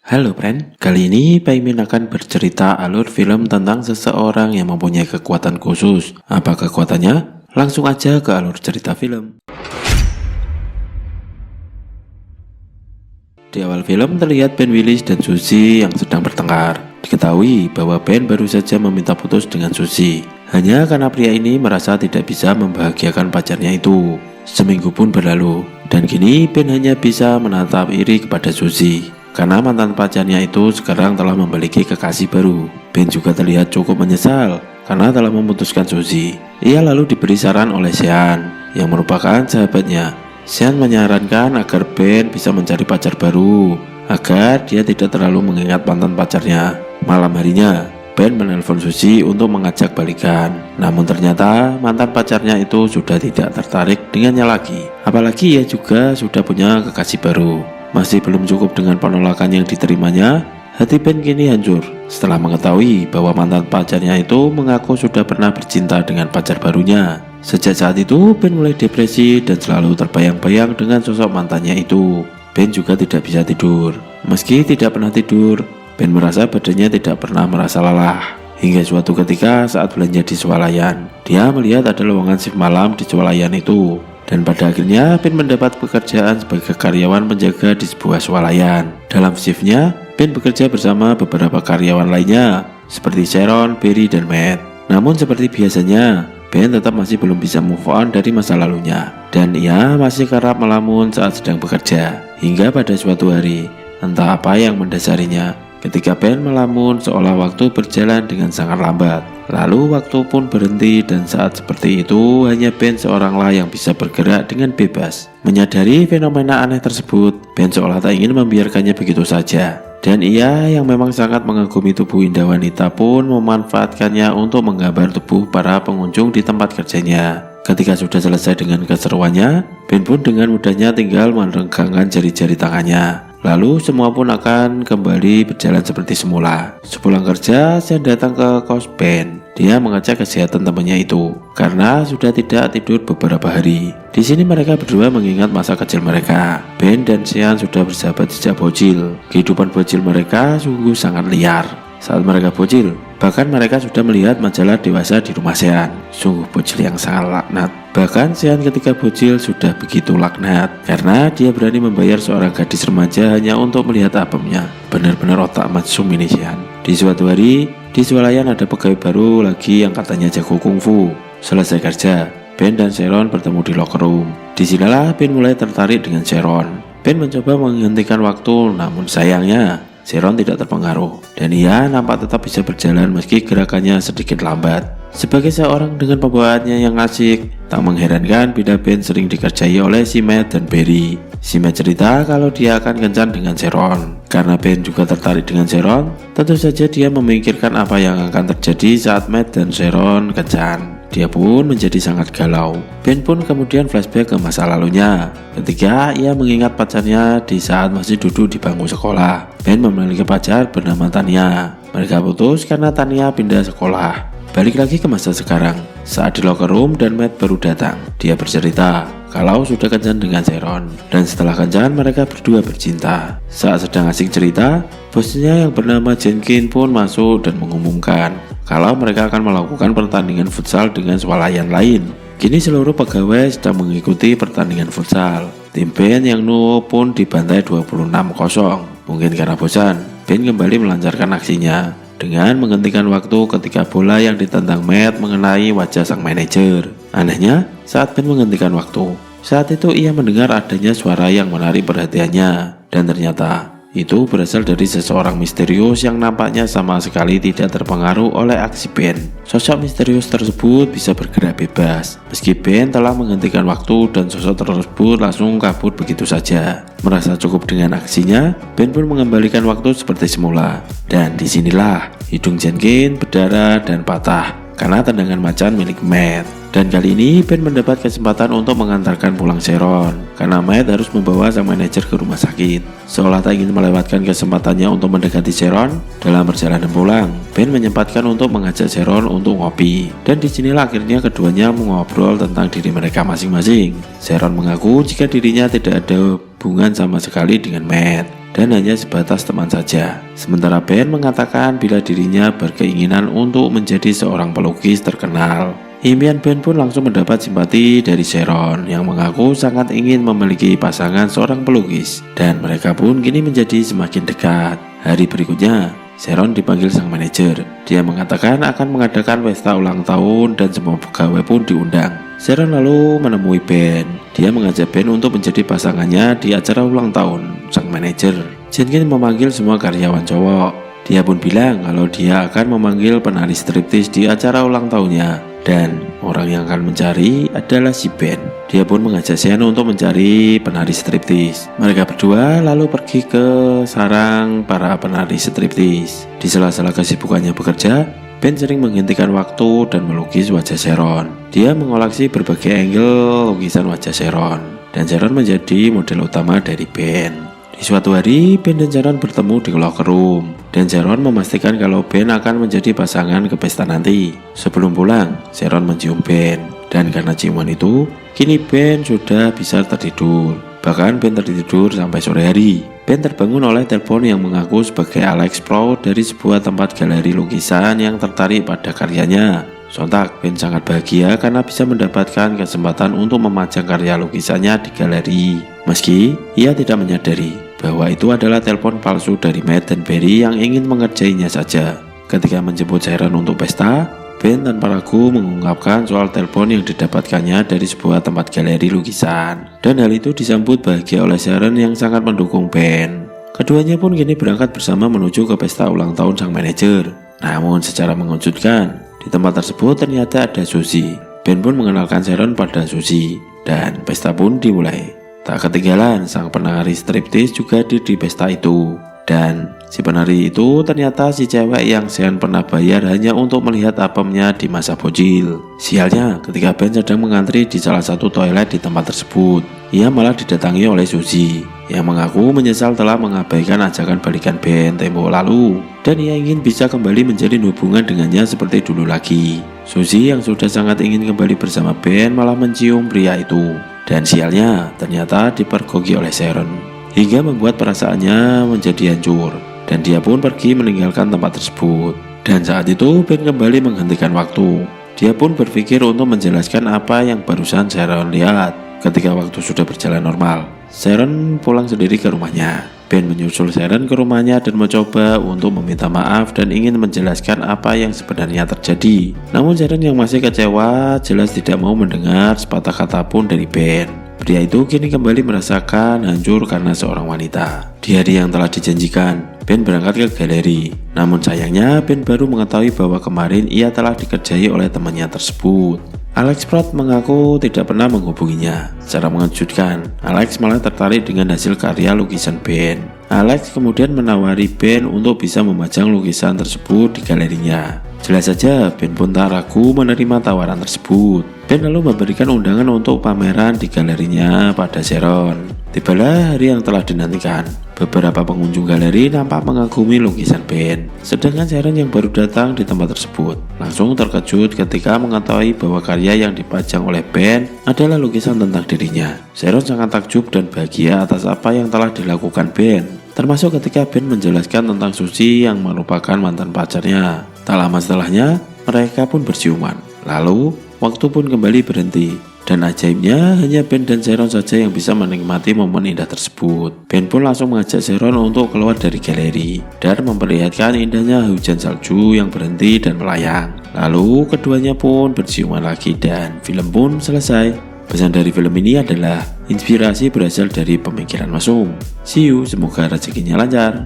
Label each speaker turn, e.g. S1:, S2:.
S1: Halo friend, kali ini Paimin akan bercerita alur film tentang seseorang yang mempunyai kekuatan khusus. Apa kekuatannya? Langsung aja ke alur cerita film. Di awal film terlihat Ben Willis dan Suzy yang sedang bertengkar. Diketahui bahwa Ben baru saja meminta putus dengan Suzy, hanya karena pria ini merasa tidak bisa membahagiakan pacarnya itu. Seminggu pun berlalu, dan kini Ben hanya bisa menatap iri kepada Suzy karena mantan pacarnya itu sekarang telah memiliki kekasih baru. Ben juga terlihat cukup menyesal karena telah memutuskan Suzy. Ia lalu diberi saran oleh Sean yang merupakan sahabatnya. Sean menyarankan agar Ben bisa mencari pacar baru agar dia tidak terlalu mengingat mantan pacarnya. Malam harinya, Ben menelpon Suzy untuk mengajak balikan. Namun ternyata mantan pacarnya itu sudah tidak tertarik dengannya lagi. Apalagi ia juga sudah punya kekasih baru. Masih belum cukup dengan penolakan yang diterimanya, hati Ben kini hancur setelah mengetahui bahwa mantan pacarnya itu mengaku sudah pernah bercinta dengan pacar barunya. Sejak saat itu, Ben mulai depresi dan selalu terbayang-bayang dengan sosok mantannya itu. Ben juga tidak bisa tidur. Meski tidak pernah tidur, Ben merasa badannya tidak pernah merasa lelah. Hingga suatu ketika saat belanja di swalayan, dia melihat ada lowongan shift malam di swalayan itu. Dan pada akhirnya Ben mendapat pekerjaan sebagai karyawan penjaga di sebuah swalayan. Dalam shiftnya, Ben bekerja bersama beberapa karyawan lainnya seperti Sharon, Barry, dan Matt. Namun seperti biasanya, Ben tetap masih belum bisa move on dari masa lalunya. Dan ia masih kerap melamun saat sedang bekerja. Hingga pada suatu hari, entah apa yang mendasarinya, ketika Ben melamun seolah waktu berjalan dengan sangat lambat. Lalu waktu pun berhenti dan saat seperti itu hanya Ben seoranglah yang bisa bergerak dengan bebas. Menyadari fenomena aneh tersebut, Ben seolah tak ingin membiarkannya begitu saja. Dan ia yang memang sangat mengagumi tubuh indah wanita pun memanfaatkannya untuk menggambar tubuh para pengunjung di tempat kerjanya. Ketika sudah selesai dengan keseruannya, Ben pun dengan mudahnya tinggal merenggangkan jari-jari tangannya. Lalu semua pun akan kembali berjalan seperti semula. Sepulang kerja, Sean datang ke kos Ben. Dia mengecek kesehatan temannya itu karena sudah tidak tidur beberapa hari. Di sini mereka berdua mengingat masa kecil mereka. Ben dan Sean sudah bersahabat sejak bocil. Kehidupan bocil mereka sungguh sangat liar. Saat mereka bocil, bahkan mereka sudah melihat majalah dewasa di rumah Sean. Sungguh bocil yang sangat laknat. Bahkan Sean ketika bocil sudah begitu laknat karena dia berani membayar seorang gadis remaja hanya untuk melihat apemnya. Benar-benar otak mesum ini Sean. Di suatu hari, di swalayan ada pegawai baru lagi yang katanya jago kungfu. Selesai kerja, Ben dan Sharon bertemu di locker room. Disinilah Ben mulai tertarik dengan Sharon. Ben mencoba menghentikan waktu, namun sayangnya Sharon tidak terpengaruh dan ia nampak tetap bisa berjalan meski gerakannya sedikit lambat. Sebagai seorang dengan pembawaannya yang asik, tak mengherankan bila Ben sering dikerjai oleh si Matt dan Barry. Si Matt cerita kalau dia akan kencan dengan Sharon. Karena Ben juga tertarik dengan Sharon, tentu saja dia memikirkan apa yang akan terjadi saat Matt dan Sharon kencan. Dia pun menjadi sangat galau. Ben pun kemudian flashback ke masa lalunya ketika ia mengingat pacarnya di saat masih duduk di bangku sekolah. Ben memiliki pacar bernama Tania. Mereka putus karena Tania pindah sekolah. Balik lagi ke masa sekarang, saat di locker room dan Matt baru datang. Dia bercerita kalau sudah kencan dengan Sharon, dan setelah kencan mereka berdua bercinta. Saat sedang asik cerita, bosnya yang bernama Jenkins pun masuk dan mengumumkan kalau mereka akan melakukan pertandingan futsal dengan swalayan lain. Kini seluruh pegawai sedang mengikuti pertandingan futsal. Tim Ben yang noob pun dibantai 26-0. Mungkin karena bosan, Ben kembali melancarkan aksinya dengan menghentikan waktu ketika bola yang ditendang Matt mengenai wajah sang manajer. Anehnya, saat Ben menghentikan waktu, saat itu ia mendengar adanya suara yang menarik perhatiannya. Dan ternyata itu berasal dari seseorang misterius yang nampaknya sama sekali tidak terpengaruh oleh aksi Ben. Sosok misterius tersebut bisa bergerak bebas. Meski Ben telah menghentikan waktu dan sosok tersebut langsung kabur begitu saja. Merasa cukup dengan aksinya, Ben pun mengembalikan waktu seperti semula. Dan disinilah hidung Jenkins berdarah dan patah karena tendangan macan milik Matt. Dan kali ini Ben mendapat kesempatan untuk mengantarkan pulang Sharon karena Matt harus membawa sang manajer ke rumah sakit. Seolah tak ingin melewatkan kesempatannya untuk mendekati Sharon dalam perjalanan pulang, Ben menyempatkan untuk mengajak Sharon untuk ngopi. Dan disinilah akhirnya keduanya mengobrol tentang diri mereka masing-masing. Sharon mengaku jika dirinya tidak ada hubungan sama sekali dengan Matt. dan hanya sebatas teman saja. Sementara Ben mengatakan bila dirinya berkeinginan untuk menjadi seorang pelukis terkenal. Impian Ben pun langsung mendapat simpati dari Sharon yang mengaku sangat ingin memiliki pasangan seorang pelukis, dan mereka pun kini menjadi semakin dekat. Hari berikutnya, Sharon dipanggil sang manajer. Dia mengatakan akan mengadakan pesta ulang tahun dan semua pegawai pun diundang. Sharon lalu menemui Ben. Dia mengajak Ben untuk menjadi pasangannya di acara ulang tahun sang manajer. Jenkins memanggil semua karyawan cowok. Dia pun bilang kalau dia akan memanggil penari striptease di acara ulang tahunnya, dan orang yang akan mencari adalah si Ben. Dia pun mengajak Sharon untuk mencari penari striptease. Mereka berdua lalu pergi ke sarang para penari striptease. Di sela-sela kesibukannya bekerja, Ben sering menghentikan waktu dan melukis wajah Sharon. Dia mengoleksi berbagai angle lukisan wajah Sharon, dan Sharon menjadi model utama dari Ben. Di suatu hari, Ben dan Sharon bertemu di locker room, dan Sharon memastikan kalau Ben akan menjadi pasangan ke pesta nanti. Sebelum pulang, Sharon mencium Ben, dan karena ciuman itu, kini Ben sudah bisa tertidur. Bahkan Ben tertidur sampai sore hari. Ben terbangun oleh telepon yang mengaku sebagai Alex Proud dari sebuah tempat galeri lukisan yang tertarik pada karyanya. Sontak Ben sangat bahagia karena bisa mendapatkan kesempatan untuk memajang karya lukisannya di galeri. Meski ia tidak menyadari bahwa itu adalah telepon palsu dari Matt dan Barry yang ingin mengerjainya saja. Ketika menjemput Sharon untuk pesta, Ben tanpa ragu mengungkapkan soal telepon yang didapatkannya dari sebuah tempat galeri lukisan, dan hal itu disambut bahagia oleh Sharon yang sangat mendukung Ben. Keduanya pun kini berangkat bersama menuju ke pesta ulang tahun sang manajer. Namun secara mengejutkan, di tempat tersebut ternyata ada Suzy. Ben pun mengenalkan Sharon pada Suzy, dan pesta pun dimulai. Tak ketinggalan, sang penari striptease juga di pesta itu. Dan si penari itu ternyata si cewek yang Sean pernah bayar hanya untuk melihat apemnya di masa bocil. Sialnya, ketika Ben sedang mengantri di salah satu toilet di tempat tersebut, ia malah didatangi oleh Suzy yang mengaku menyesal telah mengabaikan ajakan balikan Ben tempo lalu, dan ia ingin bisa kembali menjalin hubungan dengannya seperti dulu lagi. Suzy yang sudah sangat ingin kembali bersama Ben malah mencium pria itu, dan sialnya ternyata dipergoki oleh Sharon hingga membuat perasaannya menjadi hancur, dan dia pun pergi meninggalkan tempat tersebut. Dan saat itu Ben kembali menghentikan waktu. Dia pun berpikir untuk menjelaskan apa yang barusan Sharon lihat. Ketika waktu sudah berjalan normal, Sharon pulang sendiri ke rumahnya. Ben menyusul Sharon ke rumahnya dan mencoba untuk meminta maaf dan ingin menjelaskan apa yang sebenarnya terjadi. Namun Sharon yang masih kecewa jelas tidak mau mendengar sepatah kata pun dari Ben. Pria itu kini kembali merasakan hancur karena seorang wanita. Di hari yang telah dijanjikan, Ben berangkat ke galeri. Namun sayangnya Ben baru mengetahui bahwa kemarin ia telah dikerjai oleh temannya tersebut. Alex Proud mengaku tidak pernah menghubunginya. Secara mengejutkan, Alex malah tertarik dengan hasil karya lukisan Ben. Alex kemudian menawari Ben untuk bisa memajang lukisan tersebut di galerinya. Jelas saja Ben pun tak ragu menerima tawaran tersebut. Ben lalu memberikan undangan untuk pameran di galerinya pada Sharon. Tibalah hari yang telah dinantikan. Beberapa pengunjung galeri nampak mengagumi lukisan Ben, sedangkan Sharon yang baru datang di tempat tersebut langsung terkejut ketika mengetahui bahwa karya yang dipajang oleh Ben adalah lukisan tentang dirinya. Sharon sangat takjub dan bahagia atas apa yang telah dilakukan Ben, termasuk ketika Ben menjelaskan tentang Suzy yang merupakan mantan pacarnya. Tak lama setelahnya, mereka pun berciuman. Lalu, waktu pun kembali berhenti. Dan ajaibnya, hanya Ben dan Sharon saja yang bisa menikmati momen indah tersebut. Ben pun langsung mengajak Sharon untuk keluar dari galeri dan memperlihatkan indahnya hujan salju yang berhenti dan melayang. Lalu, keduanya pun berciuman lagi dan film pun selesai. Pesan dari film ini adalah inspirasi berasal dari pemikiran mesum. See you, semoga rezekinya lancar.